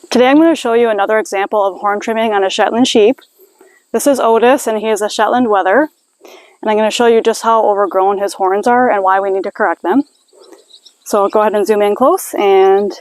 Today I'm going to show you another example of horn trimming on a Shetland sheep. This is Otis, and he is a Shetland wether. And I'm going to show you just how overgrown his horns are and why we need to correct them. So I'll go ahead and zoom in close, and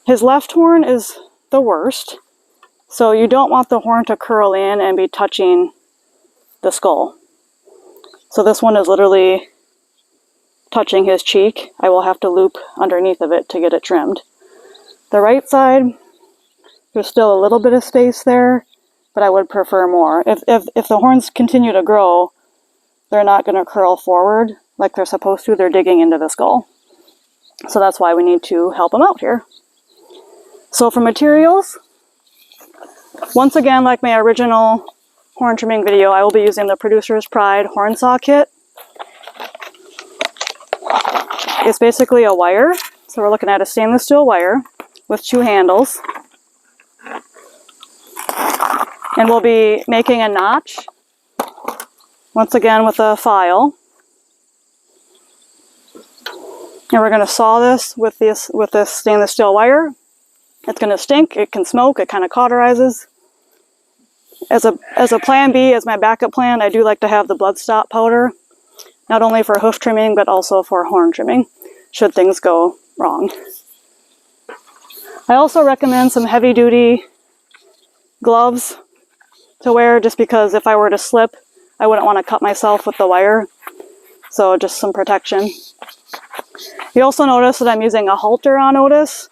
his left horn is the worst. So you don't want the horn to curl in and be touching the skull. So this one is literally touching his cheek. I will have to loop underneath of it to get it trimmed. The right side, there's still a little bit of space there, but I would prefer more. If the horns continue to grow, they're not going to curl forward like they're supposed to. They're digging into the skull. So that's why we need to help them out here. So for materials, once again, like my original horn trimming video, I will be using the Producer's Pride horn saw kit. It's basically a wire. So we're looking at a stainless steel wire with 2 handles. And we'll be making a notch, once again with a file. And we're going to saw this with this stainless steel wire. It's going to stink, it can smoke, it kind of cauterizes. As a plan B, as my backup plan, I do like to have the blood stop powder, not only for hoof trimming, but also for horn trimming, should things go wrong. I also recommend some heavy-duty gloves to wear, just because if I were to slip, I wouldn't want to cut myself with the wire. So just some protection. You also notice that I'm using a halter on Otis.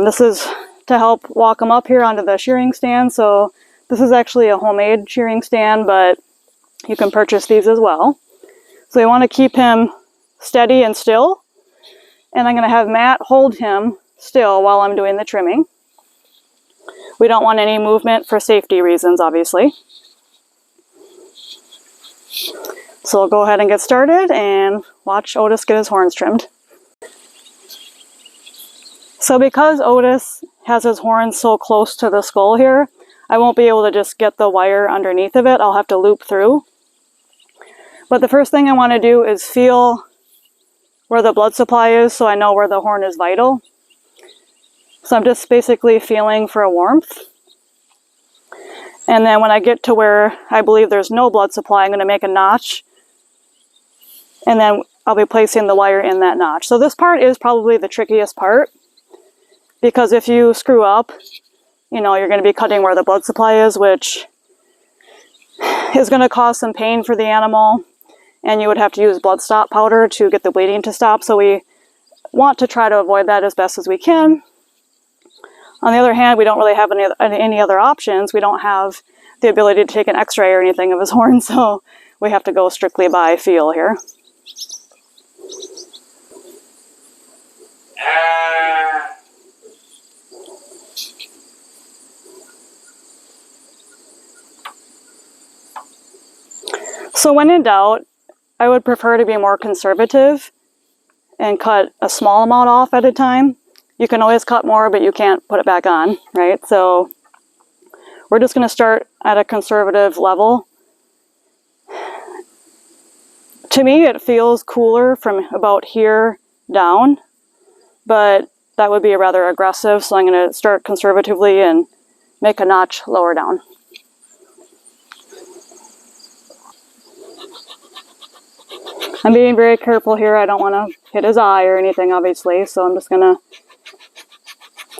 This is to help walk him up here onto the shearing stand. So this is actually a homemade shearing stand, but you can purchase these as well. So you want to keep him steady and still. And I'm going to have Matt hold him still while I'm doing the trimming. We don't want any movement for safety reasons, obviously. So we'll go ahead and get started and watch Otis get his horns trimmed. So because Otis has his horns so close to the skull here, I won't be able to just get the wire underneath of it. I'll have to loop through. But the first thing I want to do is feel where the blood supply is, so I know where the horn is vital. So I'm just basically feeling for a warmth. And then when I get to where I believe there's no blood supply, I'm going to make a notch. And then I'll be placing the wire in that notch. So this part is probably the trickiest part, because if you screw up, you know, you're going to be cutting where the blood supply is, which is going to cause some pain for the animal. And you would have to use blood stop powder to get the bleeding to stop. So we want to try to avoid that as best as we can. On the other hand, we don't really have any other options. We don't have the ability to take an x-ray or anything of his horn, so we have to go strictly by feel here. So when in doubt, I would prefer to be more conservative and cut a small amount off at a time. You can always cut more, but you can't put it back on, right? So we're just going to start at a conservative level. To me, it feels cooler from about here down, but that would be rather aggressive. So I'm going to start conservatively and make a notch lower down. I'm being very careful here. I don't want to hit his eye or anything, obviously, so I'm just going to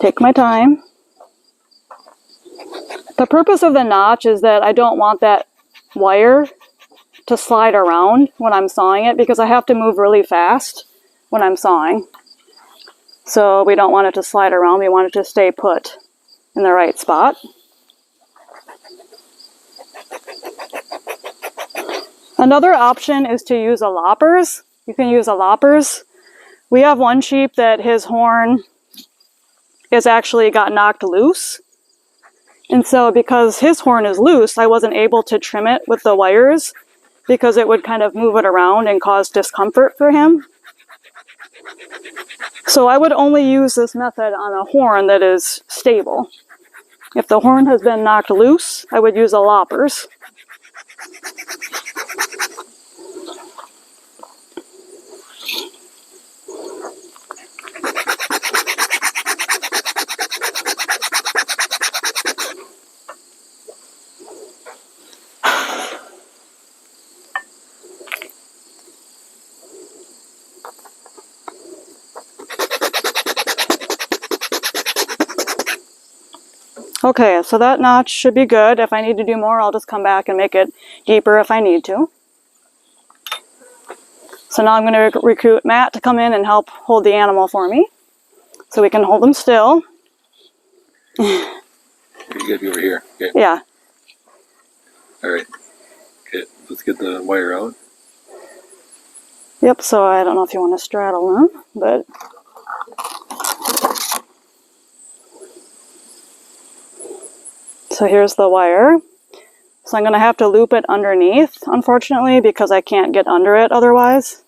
take my time. The purpose of the notch is that I don't want that wire to slide around when I'm sawing it, because I have to move really fast when I'm sawing. So we don't want it to slide around. We want it to stay put in the right spot. Another option is to use a Loppers. You can use a Loppers. We have one sheep that his horn is actually got knocked loose. And so because his horn is loose, I wasn't able to trim it with the wires, because it would kind of move it around and cause discomfort for him. So I would only use this method on a horn that is stable. If the horn has been knocked loose, I would use a Loppers. Okay, so that notch should be good. If I need to do more, I'll just come back and make it deeper if I need to. So now I'm going to recruit Matt to come in and help hold the animal for me, so we can hold him still. You gotta be over here. Okay. Yeah. All right. Okay, let's get the wire out. Yep, so I don't know if you want to straddle him, but... So here's the wire. So I'm going to have to loop it underneath, unfortunately, because I can't get under it otherwise.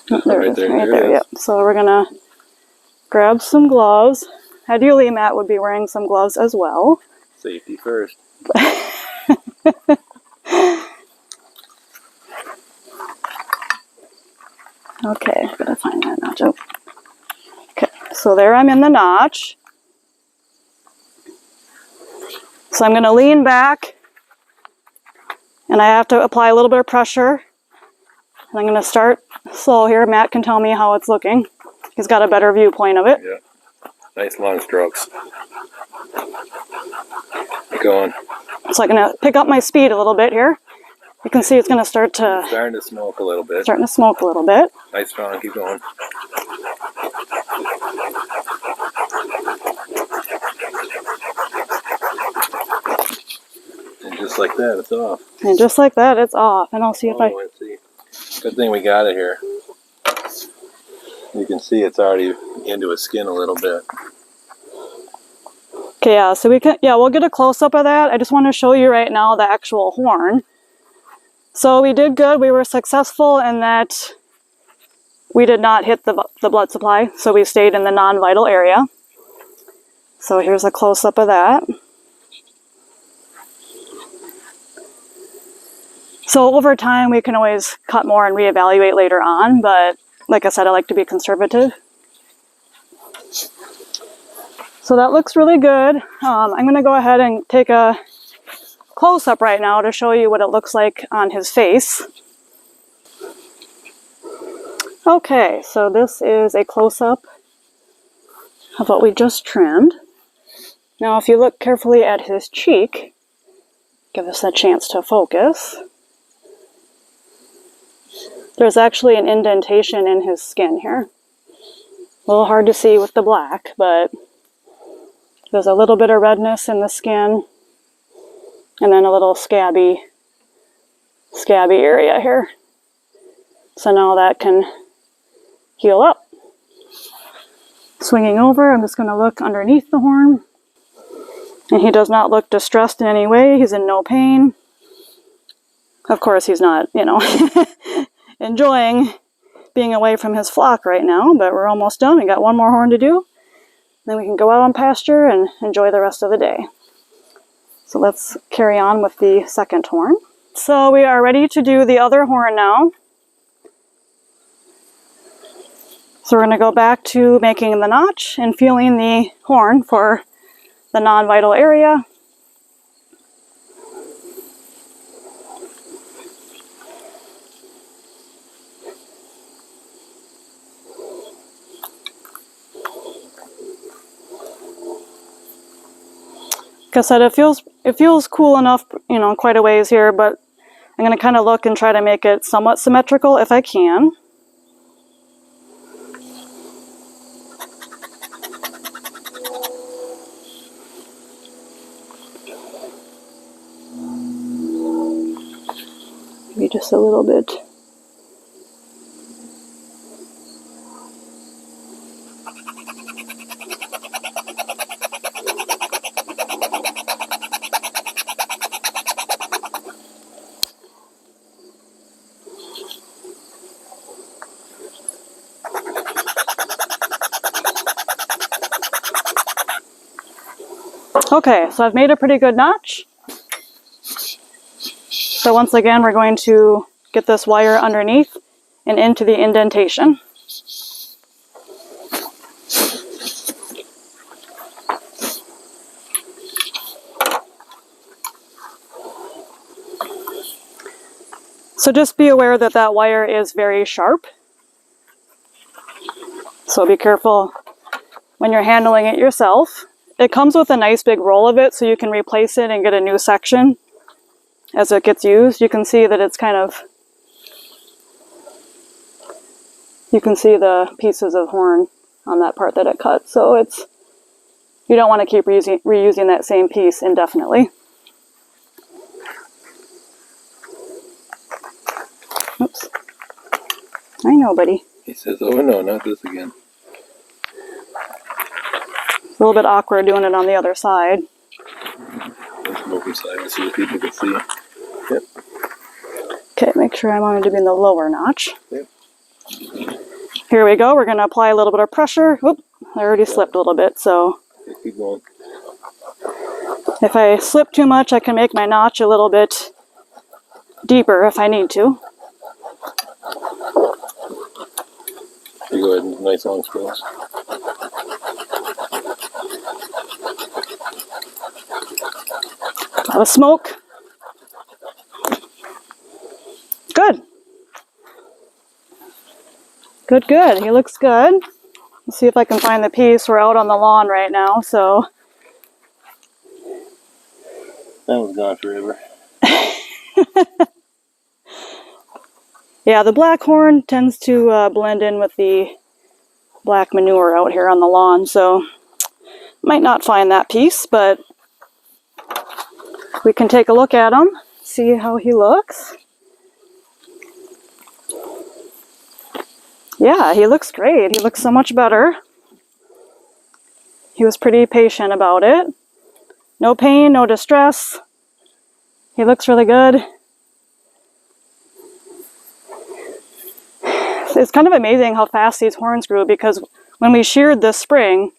There it is, right there, yep. So we're going to grab some gloves. Ideally, Matt would be wearing some gloves as well. Safety first. Okay, gotta find that notch. Oh. Okay, so there I'm in the notch. So I'm gonna lean back, and I have to apply a little bit of pressure. And I'm gonna start slow here. Matt can tell me how it's looking. He's got a better viewpoint of it. Yeah, nice long strokes. Keep going. So I'm gonna pick up my speed a little bit here. You can see it's gonna start to... Starting to smoke a little bit. Starting to smoke a little bit. Nice strong, keep going. And just like that, it's off. And just like that, it's off. And I'll see if Let's see. Good thing we got it here. You can see it's already into his skin a little bit. Okay, yeah, so we'll get a close-up of that. I just want to show you right now the actual horn. So we did good. We were successful in that we did not hit the blood supply, so we stayed in the non-vital area. So here's a close-up of that. So over time, we can always cut more and reevaluate later on, but like I said, I like to be conservative. So that looks really good. I'm going to go ahead and take a close-up right now to show you what it looks like on his face. Okay, so this is a close-up of what we just trimmed. Now if you look carefully at his cheek, give us a chance to focus. There's actually an indentation in his skin here. A little hard to see with the black, but there's a little bit of redness in the skin, and then a little scabby area here. So now that can heal up. Swinging over, I'm just going to look underneath the horn. And he does not look distressed in any way. He's in no pain. Of course, he's not, enjoying being away from his flock right now, but we're almost done. We got one more horn to do. Then we can go out on pasture and enjoy the rest of the day. So let's carry on with the second horn. So we are ready to do the other horn now. So we're going to go back to making the notch and feeling the horn for the non-vital area. Like I said, it feels cool enough, quite a ways here, but I'm going to kind of look and try to make it somewhat symmetrical if I can. Maybe just a little bit. Okay, so I've made a pretty good notch. So once again, we're going to get this wire underneath and into the indentation. So just be aware that that wire is very sharp. So be careful when you're handling it yourself. It comes with a nice big roll of it, so you can replace it and get a new section as it gets used. You can see that it's kind of, you can see the pieces of horn on that part that it cut. So it's, you don't want to keep reusing that same piece indefinitely. Oops. I know, buddy. He says, oh no, not this again. It's a little bit awkward doing it on the other side. Let's come over side so that people can see. Yep. Okay, make sure I want it to be in the lower notch. Yep. Here we go. We're going to apply a little bit of pressure. Oop, I already slipped a little bit, so Okay, keep going. if I slip too much, I can make my notch a little bit deeper if I need to. You go ahead and nice long strokes. A lot of smoke. Good. Good, good. He looks good. Let's see if I can find the piece. We're out on the lawn right now, so. That one's gone forever. Yeah, the black horn tends to blend in with the black manure out here on the lawn, so might not find that piece, but we can take a look at him, see how he looks. Yeah, he looks great. He looks so much better. He was pretty patient about it. No pain, no distress. He looks really good. It's kind of amazing how fast these horns grew, because when we sheared this spring,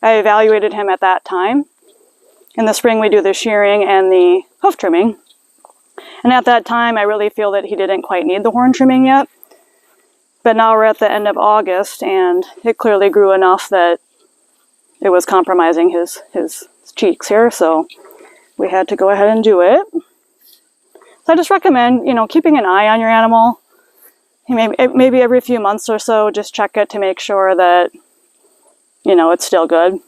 I evaluated him at that time. In the spring we do the shearing and the hoof trimming. And at that time I really feel that he didn't quite need the horn trimming yet. But now we're at the end of August and it clearly grew enough that it was compromising his cheeks here, so we had to go ahead and do it. So I just recommend, keeping an eye on your animal. Maybe every few months or so, just check it to make sure that, it's still good.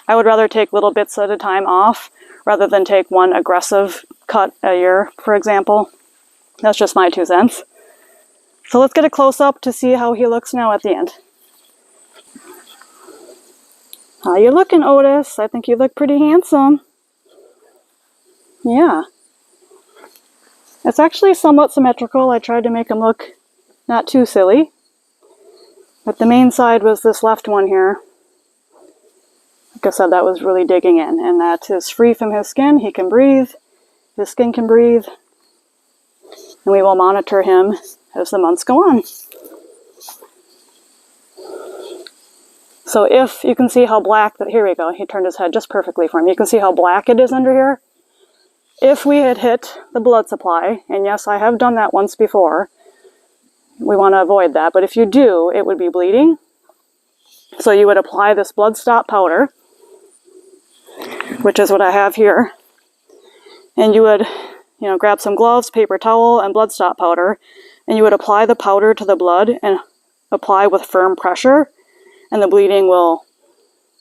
I would rather take little bits at a time off rather than take one aggressive cut a year, for example. That's just my 2 cents. So let's get a close-up to see how he looks now at the end. How you looking, Otis? I think you look pretty handsome. Yeah. It's actually somewhat symmetrical. I tried to make him look not too silly. But the main side was this left one here. Like I said, that was really digging in. And that is free from his skin. He can breathe. His skin can breathe. And we will monitor him as the months go on. So if you can see how black that, here we go, he turned his head just perfectly for me. You can see how black it is under here. If we had hit the blood supply, and yes, I have done that once before, we want to avoid that, but if you do, it would be bleeding. So you would apply this blood stop powder, which is what I have here, and you would, grab some gloves, paper towel, and blood stop powder, and you would apply the powder to the blood and apply with firm pressure, and the bleeding will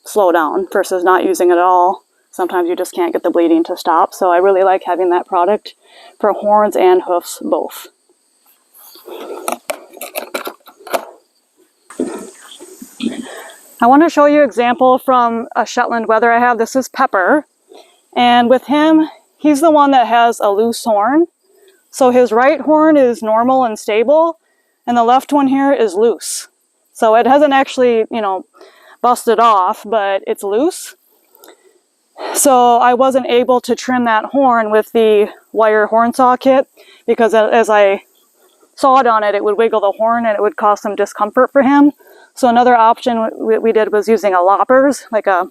slow down versus not using it at all. Sometimes you just can't get the bleeding to stop, so I really like having that product for horns and hoofs both. I want to show you an example from a Shetland wether I have. This is Pepper, and with him, he's the one that has a loose horn. So his right horn is normal and stable, and the left one here is loose. So it hasn't actually, busted off, but it's loose. So I wasn't able to trim that horn with the wire horn saw kit, because as I sawed on it, it would wiggle the horn and it would cause some discomfort for him. So another option we did was using a Loppers, like a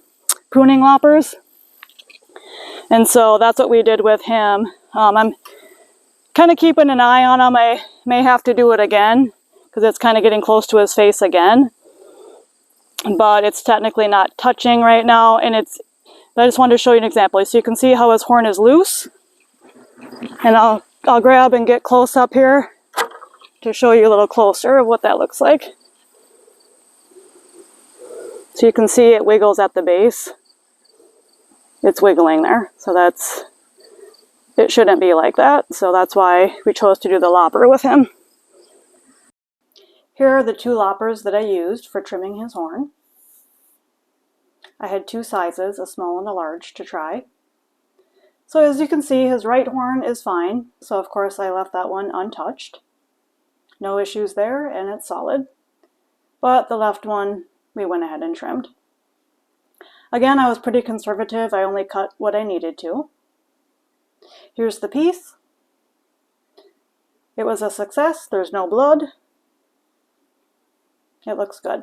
pruning Loppers. And so that's what we did with him. I'm kind of keeping an eye on him. I may have to do it again because it's kind of getting close to his face again. But it's technically not touching right now. And I just wanted to show you an example. So you can see how his horn is loose. And I'll I'll grab and get close up here to show you a little closer of what that looks like. So you can see it wiggles at the base. It's wiggling there, so it shouldn't be like that. So that's why we chose to do the lopper with him. Here are the 2 loppers that I used for trimming his horn. I had 2 sizes, a small and a large, to try. So as you can see, his right horn is fine, so of course I left that one untouched. No issues there, and it's solid. But the left one, we went ahead and trimmed. Again, I was pretty conservative. I only cut what I needed to. Here's the piece. It was a success. There's no blood. It looks good.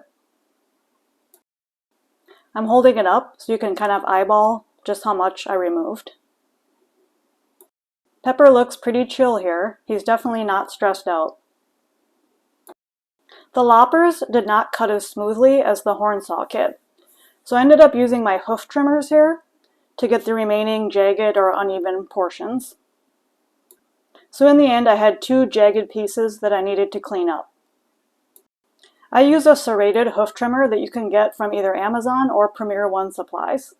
I'm holding it up so you can kind of eyeball just how much I removed. Pepper looks pretty chill here. He's definitely not stressed out. The loppers did not cut as smoothly as the horn saw kit, so I ended up using my hoof trimmers here to get the remaining jagged or uneven portions. So in the end, I had 2 jagged pieces that I needed to clean up. I use a serrated hoof trimmer that you can get from either Amazon or Premier One supplies.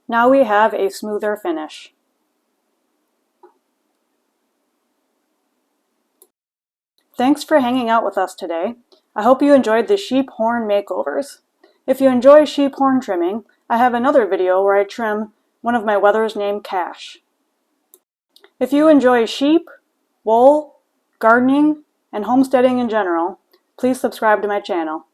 Now we have a smoother finish. Thanks for hanging out with us today. I hope you enjoyed the sheep horn makeovers. If you enjoy sheep horn trimming, I have another video where I trim one of my wethers named Cash. If you enjoy sheep, wool, gardening, and homesteading in general, please subscribe to my channel.